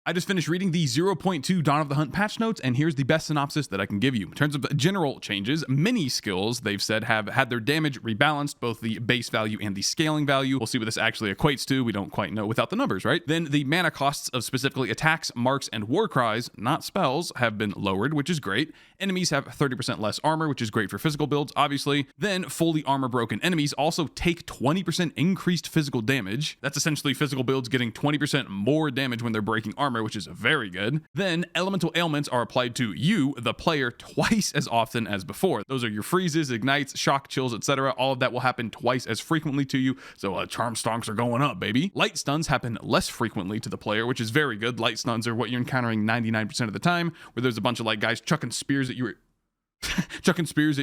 I just finished reading the 0.2 Dawn of the Hunt patch notes, and here's the best synopsis that I can give you. In terms of general changes, many skills, they've said, have had their damage rebalanced, both the base value and the scaling value. We'll see what this actually equates to. We don't quite know without the numbers, right? Then the mana costs of specifically attacks, marks, and war cries, not spells, have been lowered, which is great. Enemies have 30% less armor, which is great for physical builds, obviously. Then fully armor broken enemies also take 20% increased physical damage. That's essentially physical builds getting 20% more damage when they're breaking armor, which is very good. Then elemental ailments are applied to you, the player, twice as often as before. Those are your freezes, ignites, shock, chills, etc. All of that will happen twice as frequently to you. So charm stonks are going up, baby. Light stuns happen less frequently to the player, which is very good. Light stuns are what you're encountering 99% of the time, where there's a bunch of like guys chucking spears at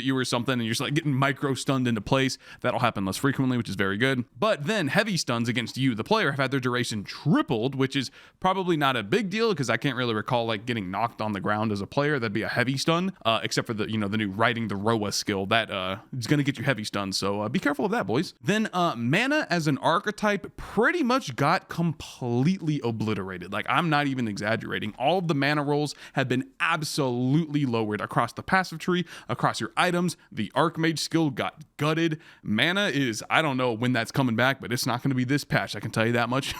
you or something, and you're just like getting micro stunned into place. That'll happen less frequently, which is very good. But then heavy stuns against you, the player, have had their duration tripled, which is probably not a big deal because I can't really recall like getting knocked on the ground as a player. That'd be a heavy stun, except for the the new riding the Roa skill that is gonna get you heavy stuns. So be careful of that, boys. Then mana as an archetype pretty much got completely obliterated. Like, I'm not even exaggerating. All of the mana rolls have been absolutely lowered across the passive tree, across your items. The Archmage skill got gutted. Mana is, I don't know when that's coming back, but it's not going to be this patch, I can tell you that much.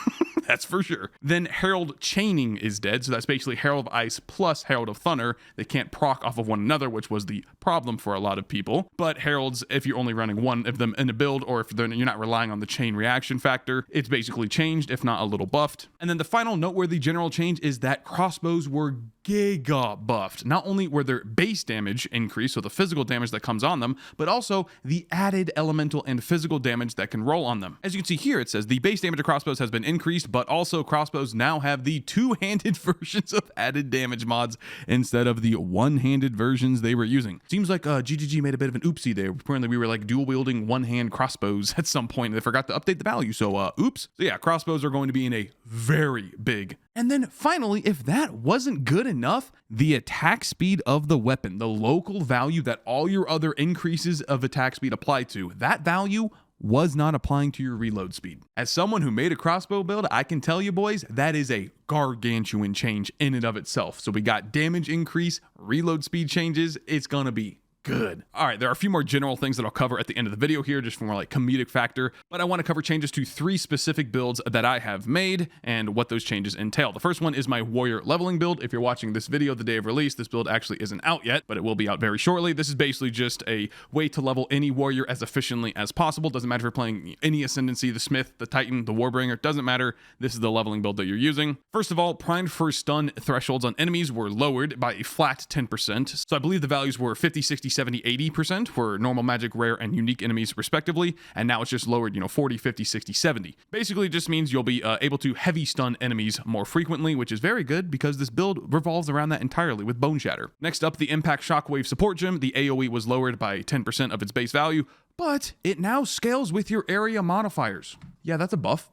That's for sure. Then Herald Chaining is dead, so that's basically Herald of Ice plus Herald of Thunder. They can't proc off of one another, which was the problem for a lot of people. But Heralds, if you're only running one of them in a build, or if you're not relying on the chain reaction factor, it's basically changed, if not a little buffed. And then the final noteworthy general change is that crossbows were giga buffed. Not only were their base damage increased, so the physical damage that comes on them, but also the added elemental and physical damage that can roll on them. As you can see here, it says the base damage of crossbows has been increased, but also crossbows now have the two-handed versions of added damage mods instead of the one-handed versions they were using. Seems like GGG made a bit of an oopsie there. Apparently we were like dual-wielding one-hand crossbows at some point, and they forgot to update the value, so oops. So yeah, crossbows are going to be in a very big. And then finally, if that wasn't good enough, the attack speed of the weapon, the local value that all your other increases of attack speed apply to, that value was not applying to your reload speed. As someone who made a crossbow build, I can tell you boys, that is a gargantuan change in and of itself. So we got damage increase, reload speed changes. It's gonna be good. All right, there are a few more general things that I'll cover at the end of the video here, just for more like comedic factor, but I want to cover changes to 3 specific builds that I have made and what those changes entail. The first one is my warrior leveling build. If you're watching this video the day of release, this build actually isn't out yet, but it will be out very shortly. This is basically just a way to level any warrior as efficiently as possible. Doesn't matter if you're playing any ascendancy, the smith, the titan, the warbringer, doesn't matter. This is the leveling build that you're using. First of all, primed for stun thresholds on enemies were lowered by a flat 10%. So I believe the values were 50, 60, 70, 80% for normal, magic, rare, and unique enemies respectively, and now it's just lowered, 40, 50, 60, 70. Basically, it just means you'll be able to heavy stun enemies more frequently, which is very good because this build revolves around that entirely with Bone Shatter. Next up, the Impact Shockwave Support Gem. The AoE was lowered by 10% of its base value, but it now scales with your area modifiers. Yeah, that's a buff.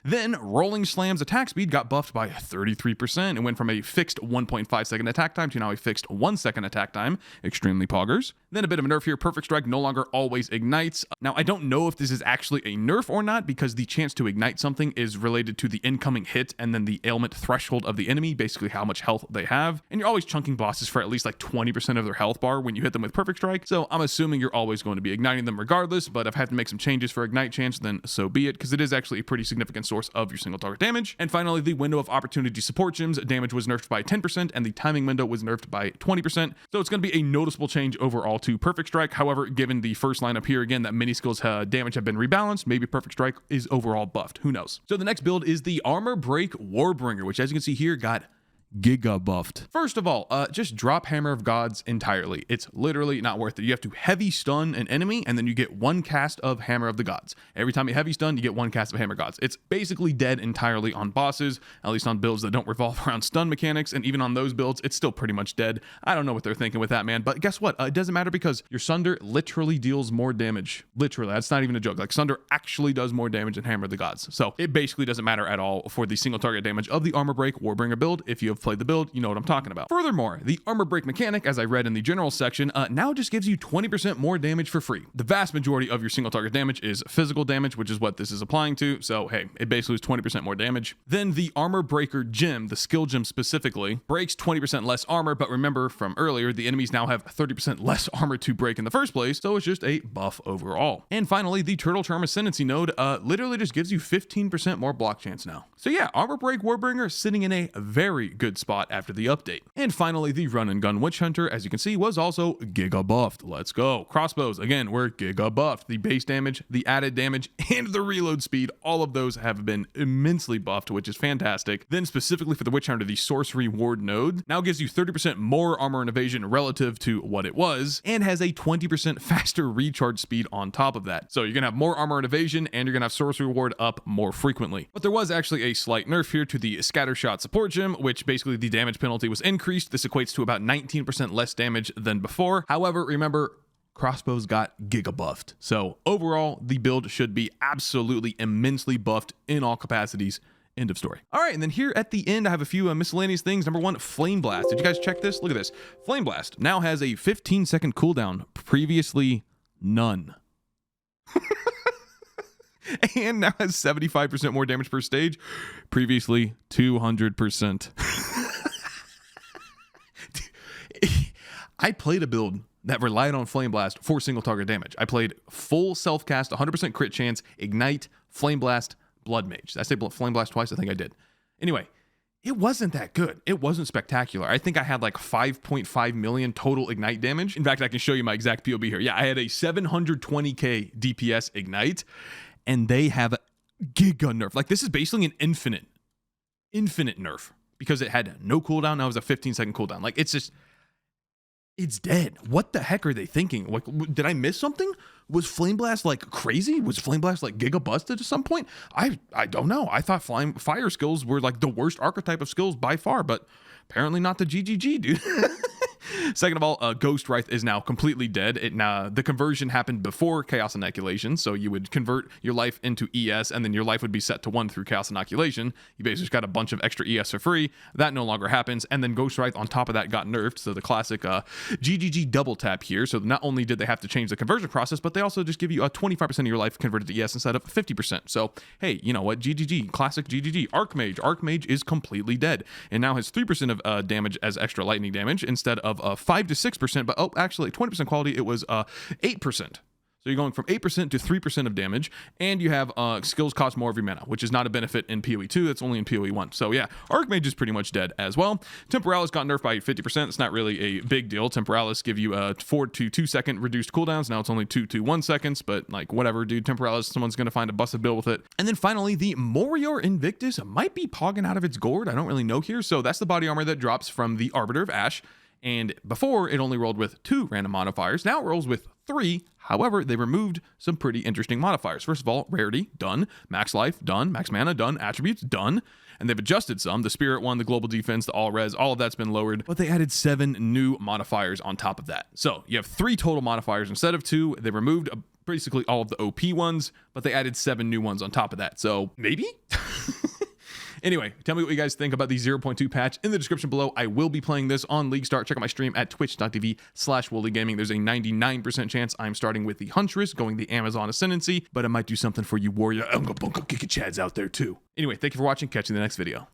Then Rolling Slam's attack speed got buffed by 33%. It went from a fixed 1.5 second attack time to now a fixed 1 second attack time. Extremely poggers. Then a bit of a nerf here. Perfect Strike no longer always ignites. Now, I don't know if this is actually a nerf or not because the chance to ignite something is related to the incoming hit and then the ailment threshold of the enemy, basically how much health they have. And you're always chunking bosses for at least like 20% of their health bar when you hit them with Perfect Strike. So I'm assuming you're always going to be igniting them regardless, but if I have to make some changes for ignite chance, then so be it, because it is actually a pretty significant source of your single target damage. And finally, the window of opportunity support gems damage was nerfed by 10% and the timing window was nerfed by 20%. So it's going to be a noticeable change overall to Perfect Strike. However, given the first lineup here again that mini skills damage have been rebalanced, maybe Perfect Strike is overall buffed. Who knows? So the next build is the Armor Break Warbringer, which as you can see here got giga buffed. First of all, just drop Hammer of Gods entirely. It's literally not worth it. You have to heavy stun an enemy and then you get 1 cast of Hammer of the Gods. Every time you heavy stun, you get 1 cast of Hammer Gods. It's basically dead entirely on bosses, at least on builds that don't revolve around stun mechanics, and even on those builds, it's still pretty much dead. I don't know what they're thinking with that, man, but guess what? It doesn't matter because your Sunder literally deals more damage. Literally, that's not even a joke. Like, Sunder actually does more damage than Hammer of the Gods. So it basically doesn't matter at all for the single target damage of the Armor Break Warbringer build if you have played the build, you know what I'm talking about. Furthermore, the armor break mechanic, as I read in the general section, now just gives you 20% more damage for free. The vast majority of your single target damage is physical damage, which is what this is applying to. So hey, it basically is 20% more damage. Then the armor breaker gem, the skill gem specifically, breaks 20% less armor, but remember from earlier, the enemies now have 30% less armor to break in the first place, so it's just a buff overall. And finally, the Turtle Charm Ascendancy node literally just gives you 15% more block chance now. So yeah, armor break Warbringer sitting in a very good spot after the update. And finally, the Run and Gun Witch Hunter, as you can see, was also giga buffed. Let's go. Crossbows, again, were giga buffed. The base damage, the added damage, and the reload speed, all of those have been immensely buffed, which is fantastic. Then specifically for the Witch Hunter, the Sorcery Ward node now gives you 30% more armor and evasion relative to what it was, and has a 20% faster recharge speed on top of that. So you're gonna have more armor and evasion, and you're gonna have Sorcery Ward up more frequently. But there was actually a slight nerf here to the Scatter Shot support gem, which basically the damage penalty was increased. This equates to about 19% less damage than before. However, remember, crossbows got giga buffed. So overall, the build should be absolutely immensely buffed in all capacities. End of story. All right, and then here at the end, I have a few miscellaneous things. Number one, Flame Blast. Did you guys check this? Look at this. Flame Blast now has a 15-second cooldown. Previously, none. And now has 75% more damage per stage. Previously, 200%. I played a build that relied on Flame Blast for single target damage. I played full self-cast, 100% crit chance, Ignite, Flame Blast, Blood Mage. Did I say Flame Blast twice? I think I did. Anyway, it wasn't that good. It wasn't spectacular. I think I had like 5.5 million total Ignite damage. In fact, I can show you my exact POB here. Yeah, I had a 720k DPS Ignite, and they have a giga nerf. Like, this is basically an infinite nerf because it had no cooldown. Now it was a 15-second cooldown. Like, it's just... it's dead. What the heck are they thinking? Like, did I miss something? Was Flame Blast like crazy? Was Flame Blast like giga busted at some point? I don't know. I thought fire skills were like the worst archetype of skills by far, but apparently not the GGG, dude. Second of all, Ghost Wraith is now completely dead. The conversion happened before Chaos Inoculation, so you would convert your life into ES, and then your life would be set to 1 through Chaos Inoculation. You basically just got a bunch of extra ES for free. That no longer happens, and then Ghost Wraith on top of that got nerfed, so the classic GGG double tap here. So not only did they have to change the conversion process, but they also just give you a 25% of your life converted to ES instead of 50%. So, hey, you know what? GGG, classic GGG. Archmage. Archmage is completely dead, and now has 3% of damage as extra lightning damage instead of 5 to 6%, but actually 20% quality, it was 8%. So you're going from 8% to 3% of damage, and you have skills cost more of your mana, which is not a benefit in PoE2, that's only in PoE1. So yeah, Archmage is pretty much dead as well. Temporalis got nerfed by 50%, it's not really a big deal. Temporalis give you 4 to 2 second reduced cooldowns, now it's only 2 to 1 seconds, but like whatever, dude, Temporalis, someone's gonna find a busted build with it. And then finally, the Morior Invictus might be pogging out of its gourd, I don't really know here, so that's the body armor that drops from the Arbiter of Ash. And before, it only rolled with 2 random modifiers. Now it rolls with 3. However, they removed some pretty interesting modifiers. First of all, rarity, done. Max life, done. Max mana, done. Attributes, done. And they've adjusted some. The Spirit one, the Global Defense, the All Res, all of that's been lowered. But they added 7 new modifiers on top of that. So you have 3 total modifiers instead of 2. They removed basically all of the OP ones, but they added 7 new ones on top of that. So maybe? Anyway, tell me what you guys think about the 0.2 patch in the description below. I will be playing this on League Start. Check out my stream at twitch.tv/Woolie Gaming. There's a 99% chance I'm starting with the Huntress, going the Amazon Ascendancy, but I might do something for you warrior Unga Bunga Giga Chads out there too. Anyway, thank you for watching. Catch you in the next video.